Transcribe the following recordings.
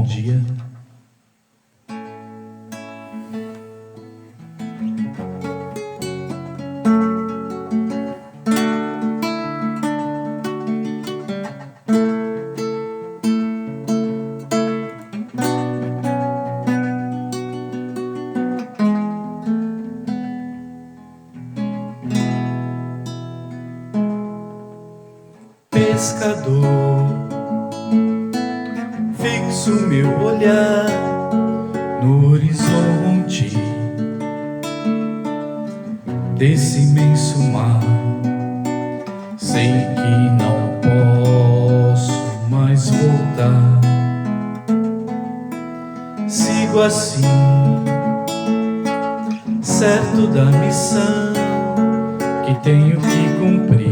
bom dia. Pescador, fixo meu olhar no horizonte desse imenso mar. Sei que não posso mais voltar. Sigo assim, certo da missão que tenho que cumprir.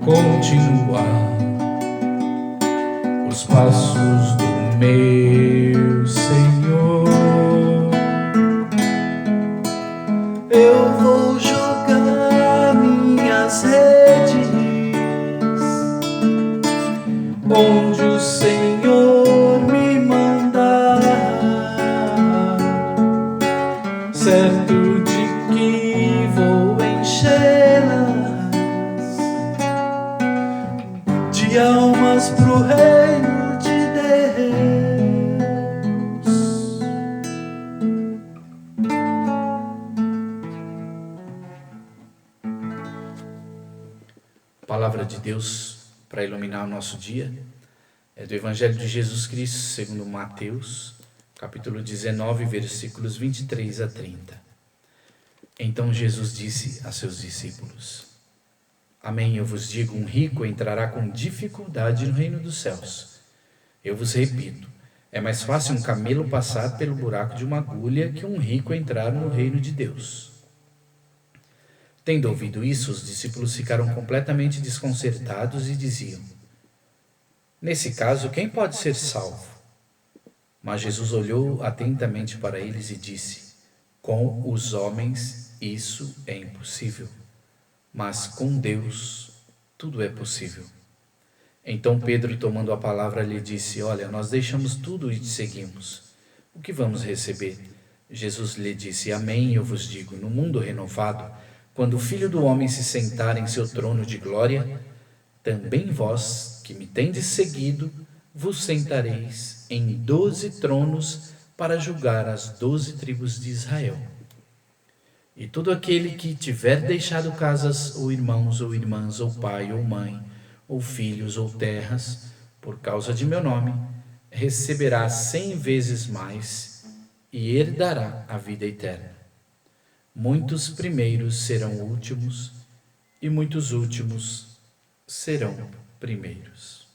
Continuar os passos do meu Senhor. Eu vou jogar minhas redes onde o Senhor me mandar, certo de que vou enchê-las de almas pro reino de Deus. Palavra de Deus para iluminar o nosso dia é do Evangelho de Jesus Cristo segundo Mateus, capítulo 19, versículos 23 a 30. Então Jesus disse a seus discípulos: Amém, eu vos digo, um rico entrará com dificuldade no reino dos céus. Eu vos repito, é mais fácil um camelo passar pelo buraco de uma agulha que um rico entrar no reino de Deus. Tendo ouvido isso, os discípulos ficaram completamente desconcertados e diziam: Nesse caso, quem pode ser salvo? Mas Jesus olhou atentamente para eles e disse: Com os homens isso é impossível, mas com Deus tudo é possível. Então Pedro, tomando a palavra, lhe disse: Olha, nós deixamos tudo e te seguimos. O que vamos receber? Jesus lhe disse: Amém, eu vos digo, no mundo renovado, quando o Filho do Homem se sentar em seu trono de glória, também vós, que me tendes seguido, vos sentareis em 12 tronos para julgar as 12 tribos de Israel. E todo aquele que tiver deixado casas, ou irmãos, ou irmãs, ou pai, ou mãe, ou filhos, ou terras, por causa de meu nome, receberá 100 vezes mais e herdará a vida eterna. Muitos primeiros serão últimos, e muitos últimos serão primeiros.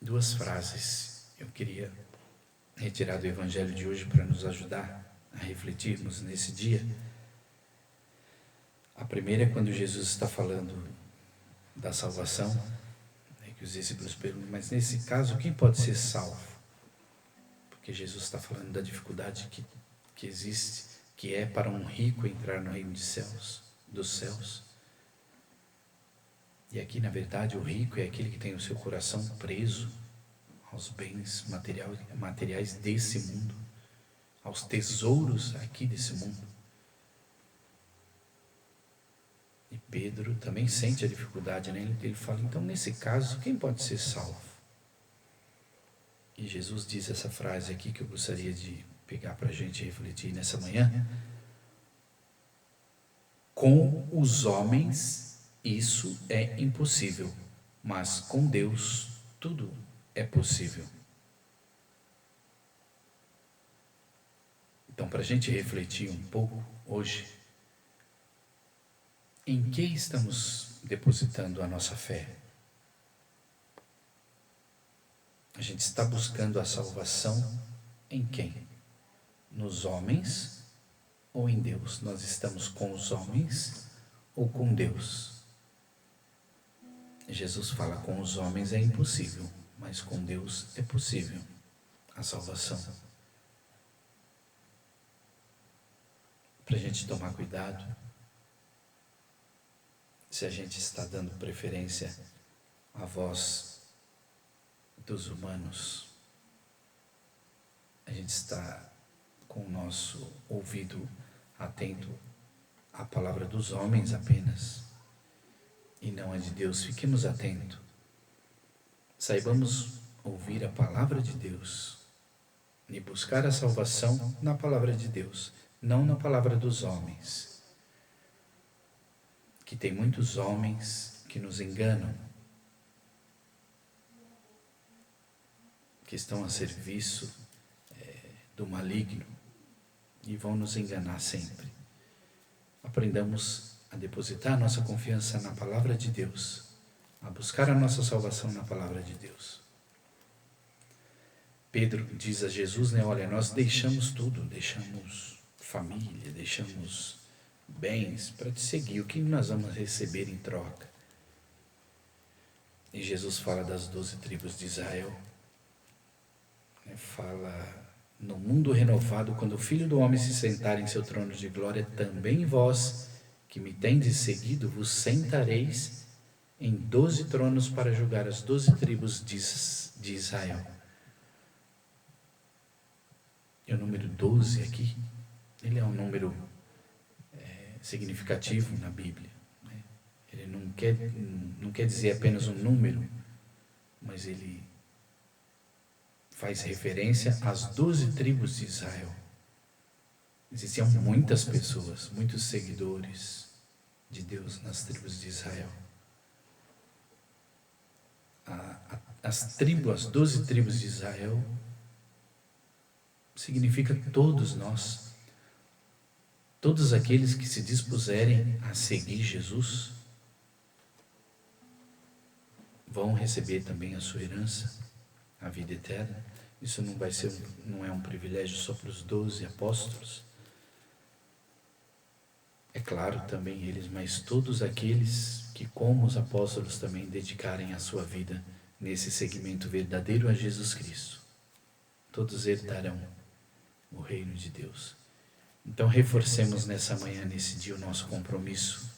Duas frases eu queria retirar do Evangelho de hoje para nos ajudar a refletirmos nesse dia. A primeira é quando Jesus está falando da salvação, que os discípulos perguntam, mas nesse caso quem pode ser salvo? Porque Jesus está falando da dificuldade que existe, que é para um rico entrar no reino dos céus. E aqui, na verdade, o rico é aquele que tem o seu coração preso aos bens materiais desse mundo, aos tesouros aqui desse mundo. E Pedro também sente a dificuldade, né? Ele fala, então nesse caso, quem pode ser salvo? E Jesus diz essa frase aqui que eu gostaria de pegar para a gente refletir nessa manhã. Com os homens isso é impossível, mas com Deus tudo é possível. Então, para a gente refletir um pouco hoje, em que estamos depositando a nossa fé? A gente está buscando a salvação em quem? Nos homens ou em Deus? Nós estamos com os homens ou com Deus? Jesus fala, com os homens é impossível, mas com Deus é possível a salvação. Para a gente tomar cuidado, se a gente está dando preferência a voz dos humanos. A gente está com o nosso ouvido atento à palavra dos homens apenas, e não a de Deus. Fiquemos atentos. Saibamos ouvir a palavra de Deus e buscar a salvação na palavra de Deus, não na palavra dos homens. Que tem muitos homens que nos enganam, que estão a serviço do maligno e vão nos enganar sempre. Aprendamos a depositar nossa confiança na palavra de Deus, a buscar a nossa salvação na palavra de Deus. Pedro diz a Jesus, olha, nós deixamos tudo, deixamos família, deixamos bens para te seguir, o que nós vamos receber em troca? E Jesus fala das 12 tribos de Israel, fala no mundo renovado, quando o Filho do Homem se sentar em seu trono de glória, também vós, que me tendes seguido, vos sentareis em 12 tronos para julgar as 12 tribos de Israel. E o número 12 aqui, ele é um número significativo na Bíblia. Ele não quer dizer apenas um número, mas ele faz referência às 12 tribos de Israel. Existiam muitas pessoas, muitos seguidores de Deus nas tribos de Israel. As 12 tribos de Israel significa todos nós, todos aqueles que se dispuserem a seguir Jesus vão receber também a sua herança, a vida eterna. Isso não é um privilégio só para os 12 apóstolos. É claro também eles, mas todos aqueles que, como os apóstolos, também dedicarem a sua vida nesse seguimento verdadeiro a Jesus Cristo, todos herdarão o reino de Deus. Então reforcemos nessa manhã, nesse dia, o nosso compromisso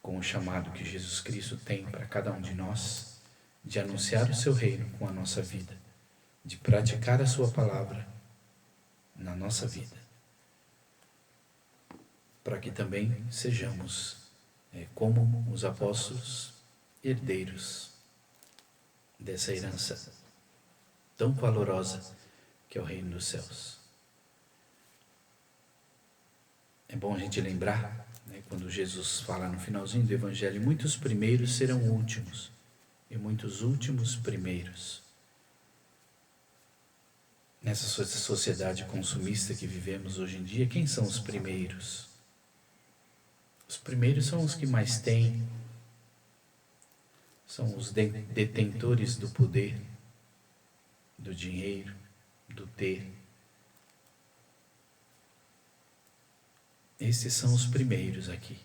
com o chamado que Jesus Cristo tem para cada um de nós, de anunciar o seu reino com a nossa vida, de praticar a sua palavra na nossa vida, para que também sejamos, como os apóstolos, herdeiros dessa herança tão valorosa que é o reino dos céus. É bom a gente lembrar, quando Jesus fala no finalzinho do Evangelho, muitos primeiros serão últimos e muitos últimos primeiros. Nessa sociedade consumista que vivemos hoje em dia, quem são os primeiros? Os primeiros são os que mais têm, são os detentores do poder, do dinheiro, do ter. Esses são os primeiros aqui.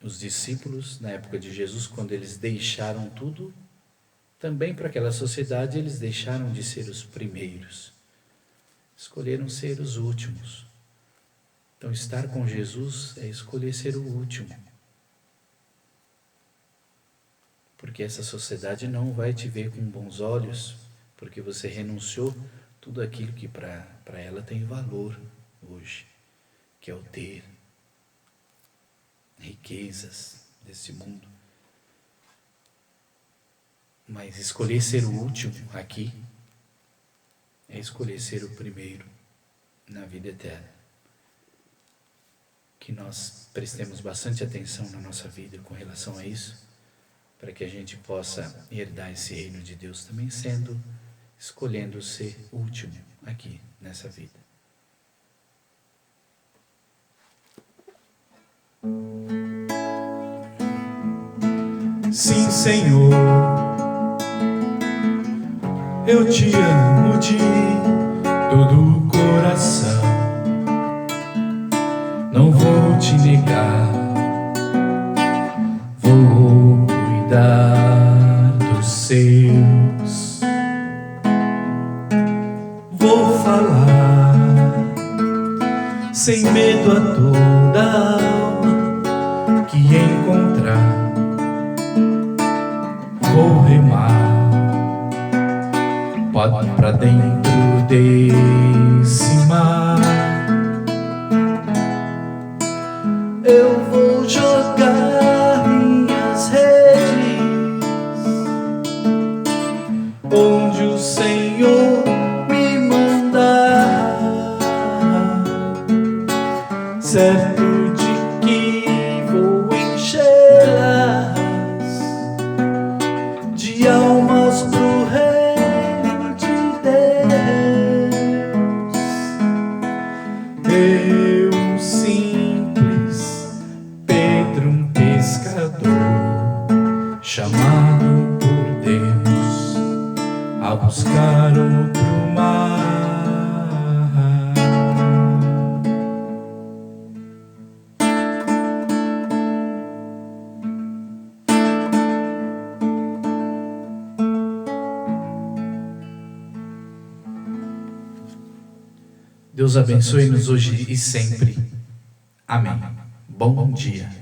Os discípulos, na época de Jesus, quando eles deixaram tudo, também para aquela sociedade eles deixaram de ser os primeiros. Escolheram ser os últimos. Então, estar com Jesus é escolher ser o último. Porque essa sociedade não vai te ver com bons olhos, porque você renunciou tudo aquilo que para ela tem valor hoje, que é o ter, riquezas desse mundo. Mas escolher ser o último aqui é escolher ser o primeiro na vida eterna. Que nós prestemos bastante atenção na nossa vida com relação a isso, para que a gente possa herdar esse reino de Deus também escolhendo ser último aqui nessa vida. Sim, Senhor, eu te amo de todo o coração. Não vou te negar, vou cuidar dos seus. Vou falar sem medo a toda alma que roda pra dentro desse mar. Eu vou jogar minhas redes onde o Senhor me mandar, certo de que vou enchê-las de almas pro reino de Deus. Eu, um simples Pedro, um pescador, chamado por Deus a buscar outro mar. Deus abençoe-nos hoje e sempre. Amém. Bom dia.